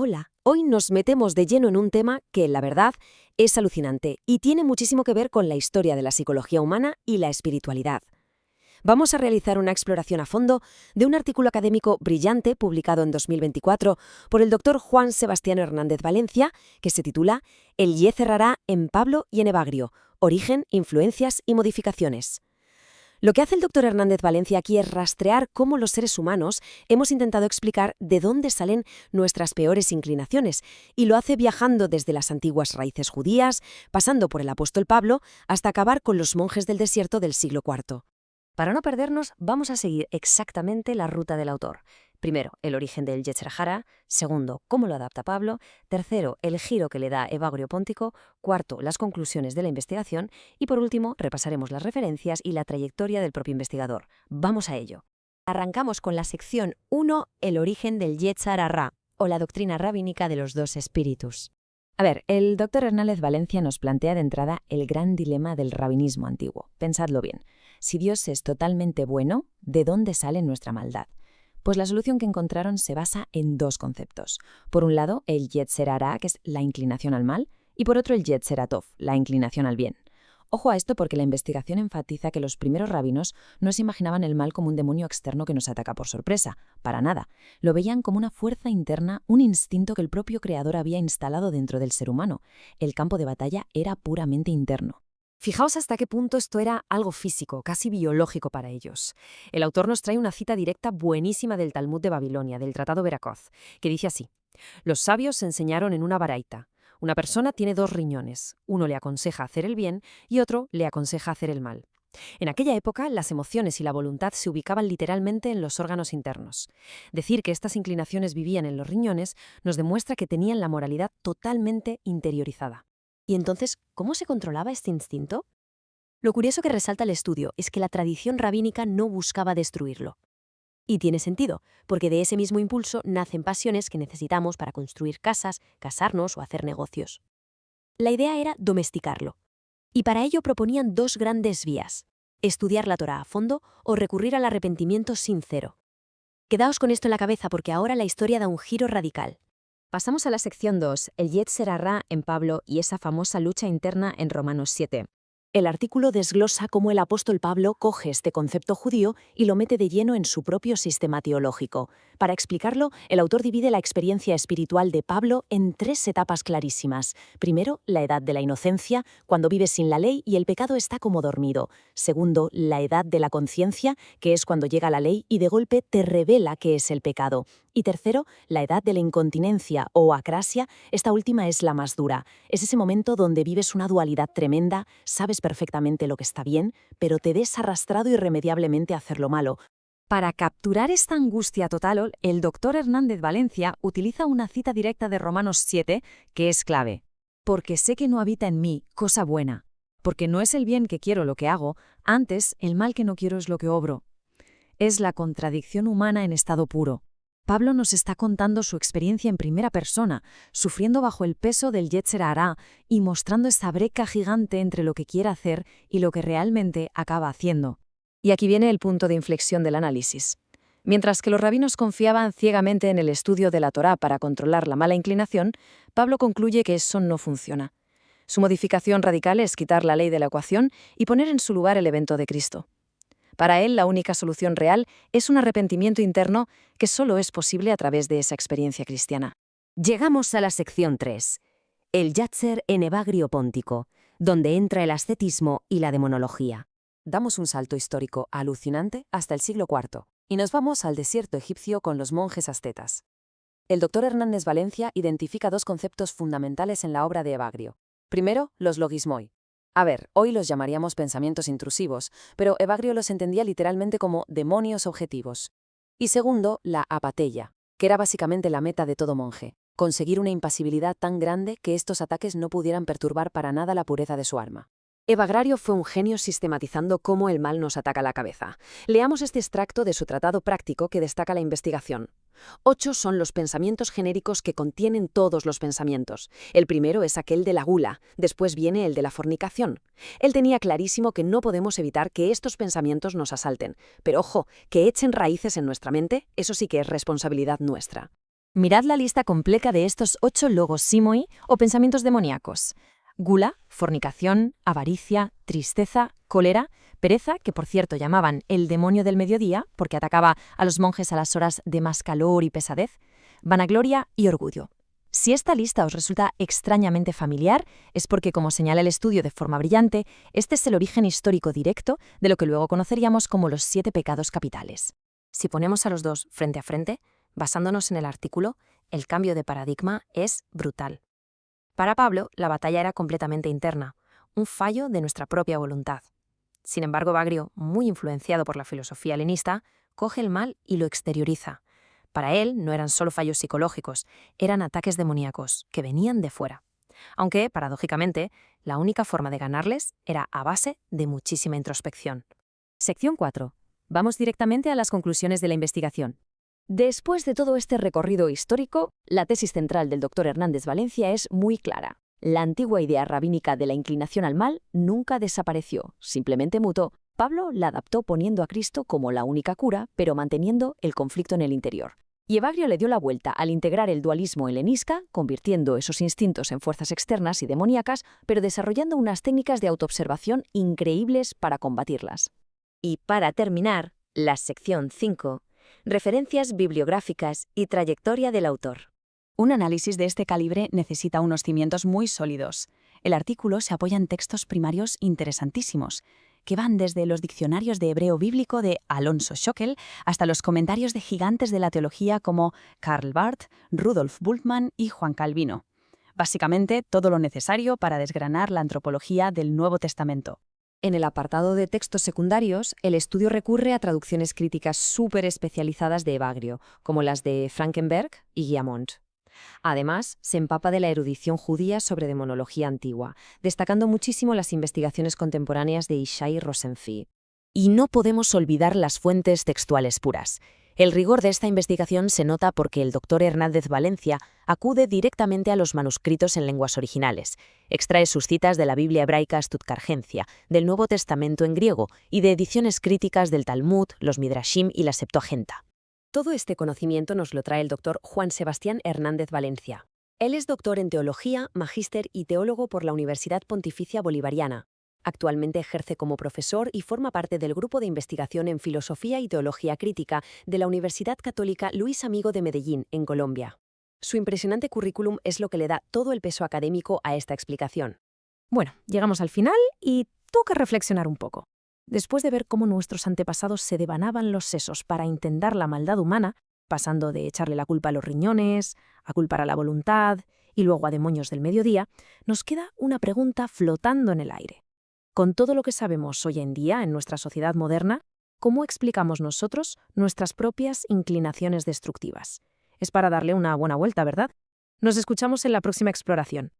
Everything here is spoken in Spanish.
Hola, hoy nos metemos de lleno en un tema que, la verdad, es alucinante y tiene muchísimo que ver con la historia de la psicología humana y la espiritualidad. Vamos a realizar una exploración a fondo de un artículo académico brillante publicado en 2024 por el doctor Juan Sebastián Hernández Valencia, que se titula El Yetzer Hará en Pablo y en Evagrio: origen, influencias y modificaciones. Lo que hace el doctor Hernández Valencia aquí es rastrear cómo los seres humanos hemos intentado explicar de dónde salen nuestras peores inclinaciones, y lo hace viajando desde las antiguas raíces judías, pasando por el apóstol Pablo, hasta acabar con los monjes del desierto del siglo IV. Para no perdernos, vamos a seguir exactamente la ruta del autor. Primero, el origen del Yetzer Hará. Segundo, cómo lo adapta Pablo. Tercero, el giro que le da Evagrio Póntico. Cuarto, las conclusiones de la investigación. Y por último, repasaremos las referencias y la trayectoria del propio investigador. Vamos a ello. Arrancamos con la sección 1, el origen del Yetzer Hará, o la doctrina rabínica de los dos espíritus. A ver, el doctor Hernández Valencia nos plantea de entrada el gran dilema del rabinismo antiguo. Pensadlo bien. Si Dios es totalmente bueno, ¿de dónde sale nuestra maldad? Pues la solución que encontraron se basa en dos conceptos. Por un lado, el Yetzer Hará, que es la inclinación al mal, y por otro el Yetzer Hatov, la inclinación al bien. Ojo a esto porque la investigación enfatiza que los primeros rabinos no se imaginaban el mal como un demonio externo que nos ataca por sorpresa. Para nada. Lo veían como una fuerza interna, un instinto que el propio creador había instalado dentro del ser humano. El campo de batalla era puramente interno. Fijaos hasta qué punto esto era algo físico, casi biológico para ellos. El autor nos trae una cita directa buenísima del Talmud de Babilonia, del Tratado Berakoz, que dice así: los sabios se enseñaron en una baraita. Una persona tiene dos riñones, uno le aconseja hacer el bien y otro le aconseja hacer el mal. En aquella época, las emociones y la voluntad se ubicaban literalmente en los órganos internos. Decir que estas inclinaciones vivían en los riñones nos demuestra que tenían la moralidad totalmente interiorizada. ¿Y entonces cómo se controlaba este instinto? Lo curioso que resalta el estudio es que la tradición rabínica no buscaba destruirlo. Y tiene sentido, porque de ese mismo impulso nacen pasiones que necesitamos para construir casas, casarnos o hacer negocios. La idea era domesticarlo. Y para ello proponían dos grandes vías: estudiar la Torá a fondo o recurrir al arrepentimiento sincero. Quedaos con esto en la cabeza porque ahora la historia da un giro radical. Pasamos a la sección 2, el Yetzer Hará en Pablo y esa famosa lucha interna en Romanos 7. El artículo desglosa cómo el apóstol Pablo coge este concepto judío y lo mete de lleno en su propio sistema teológico. Para explicarlo, el autor divide la experiencia espiritual de Pablo en tres etapas clarísimas. Primero, la edad de la inocencia, cuando vives sin la ley y el pecado está como dormido. Segundo, la edad de la conciencia, que es cuando llega la ley y de golpe te revela qué es el pecado. Y tercero, la edad de la incontinencia o acrasia, esta última es la más dura. Es ese momento donde vives una dualidad tremenda, sabes perfectamente lo que está bien, pero te ves arrastrado irremediablemente a hacer lo malo. Para capturar esta angustia total, el doctor Hernández Valencia utiliza una cita directa de Romanos 7, que es clave. Porque sé que no habita en mí cosa buena, porque no es el bien que quiero lo que hago, antes el mal que no quiero es lo que obro. Es la contradicción humana en estado puro. Pablo nos está contando su experiencia en primera persona, sufriendo bajo el peso del Yetzer Hará y mostrando esa brecha gigante entre lo que quiere hacer y lo que realmente acaba haciendo. Y aquí viene el punto de inflexión del análisis. Mientras que los rabinos confiaban ciegamente en el estudio de la Torá para controlar la mala inclinación, Pablo concluye que eso no funciona. Su modificación radical es quitar la ley de la ecuación y poner en su lugar el evento de Cristo. Para él, la única solución real es un arrepentimiento interno que solo es posible a través de esa experiencia cristiana. Llegamos a la sección 3, el Yetzer en Evagrio Póntico, donde entra el ascetismo y la demonología. Damos un salto histórico alucinante hasta el siglo IV y nos vamos al desierto egipcio con los monjes ascetas. El doctor Hernández Valencia identifica dos conceptos fundamentales en la obra de Evagrio. Primero, los logismoi. A ver, hoy los llamaríamos pensamientos intrusivos, pero Evagrio los entendía literalmente como demonios objetivos. Y segundo, la apatheia, que era básicamente la meta de todo monje: conseguir una impasibilidad tan grande que estos ataques no pudieran perturbar para nada la pureza de su alma. Evagrio fue un genio sistematizando cómo el mal nos ataca la cabeza. Leamos este extracto de su tratado práctico que destaca la investigación. 8 son los pensamientos genéricos que contienen todos los pensamientos. El primero es aquel de la gula, después viene el de la fornicación. Él tenía clarísimo que no podemos evitar que estos pensamientos nos asalten, pero ojo, que echen raíces en nuestra mente, eso sí que es responsabilidad nuestra. Mirad la lista completa de estos 8 logos simoi o pensamientos demoníacos. Gula, fornicación, avaricia, tristeza, cólera, pereza, que por cierto llamaban el demonio del mediodía porque atacaba a los monjes a las horas de más calor y pesadez, vanagloria y orgullo. Si esta lista os resulta extrañamente familiar, es porque, como señala el estudio de forma brillante, este es el origen histórico directo de lo que luego conoceríamos como los 7 pecados capitales. Si ponemos a los dos frente a frente, basándonos en el artículo, el cambio de paradigma es brutal. Para Pablo, la batalla era completamente interna, un fallo de nuestra propia voluntad. Sin embargo, Bagrio, muy influenciado por la filosofía helenista, coge el mal y lo exterioriza. Para él no eran solo fallos psicológicos, eran ataques demoníacos que venían de fuera. Aunque, paradójicamente, la única forma de ganarles era a base de muchísima introspección. Sección 4. Vamos directamente a las conclusiones de la investigación. Después de todo este recorrido histórico, la tesis central del Dr. Hernández Valencia es muy clara. La antigua idea rabínica de la inclinación al mal nunca desapareció, simplemente mutó. Pablo la adaptó poniendo a Cristo como la única cura, pero manteniendo el conflicto en el interior. Y Evagrio le dio la vuelta al integrar el dualismo helenística, convirtiendo esos instintos en fuerzas externas y demoníacas, pero desarrollando unas técnicas de autoobservación increíbles para combatirlas. Y para terminar, la sección 5. Referencias bibliográficas y trayectoria del autor. Un análisis de este calibre necesita unos cimientos muy sólidos. El artículo se apoya en textos primarios interesantísimos, que van desde los diccionarios de hebreo bíblico de Alonso Schockel hasta los comentarios de gigantes de la teología como Karl Barth, Rudolf Bultmann y Juan Calvino. Básicamente, todo lo necesario para desgranar la antropología del Nuevo Testamento. En el apartado de textos secundarios, el estudio recurre a traducciones críticas súper especializadas de Evagrio, como las de Frankenberg y Guillamont. Además, se empapa de la erudición judía sobre demonología antigua, destacando muchísimo las investigaciones contemporáneas de Ishai Rosenfi. Y no podemos olvidar las fuentes textuales puras. El rigor de esta investigación se nota porque el Dr. Hernández Valencia acude directamente a los manuscritos en lenguas originales, extrae sus citas de la Biblia hebraica Stuttgartensia, del Nuevo Testamento en griego y de ediciones críticas del Talmud, los Midrashim y la Septuaginta. Todo este conocimiento nos lo trae el Dr. Juan Sebastián Hernández Valencia. Él es doctor en Teología, magíster y teólogo por la Universidad Pontificia Bolivariana. Actualmente ejerce como profesor y forma parte del Grupo de Investigación en Filosofía y Teología Crítica de la Universidad Católica Luis Amigo de Medellín, en Colombia. Su impresionante currículum es lo que le da todo el peso académico a esta explicación. Bueno, llegamos al final y toca reflexionar un poco. Después de ver cómo nuestros antepasados se devanaban los sesos para intentar la maldad humana, pasando de echarle la culpa a los riñones, a culpar a la voluntad y luego a demonios del mediodía, nos queda una pregunta flotando en el aire. Con todo lo que sabemos hoy en día en nuestra sociedad moderna, ¿cómo explicamos nosotros nuestras propias inclinaciones destructivas? Es para darle una buena vuelta, ¿verdad? Nos escuchamos en la próxima exploración.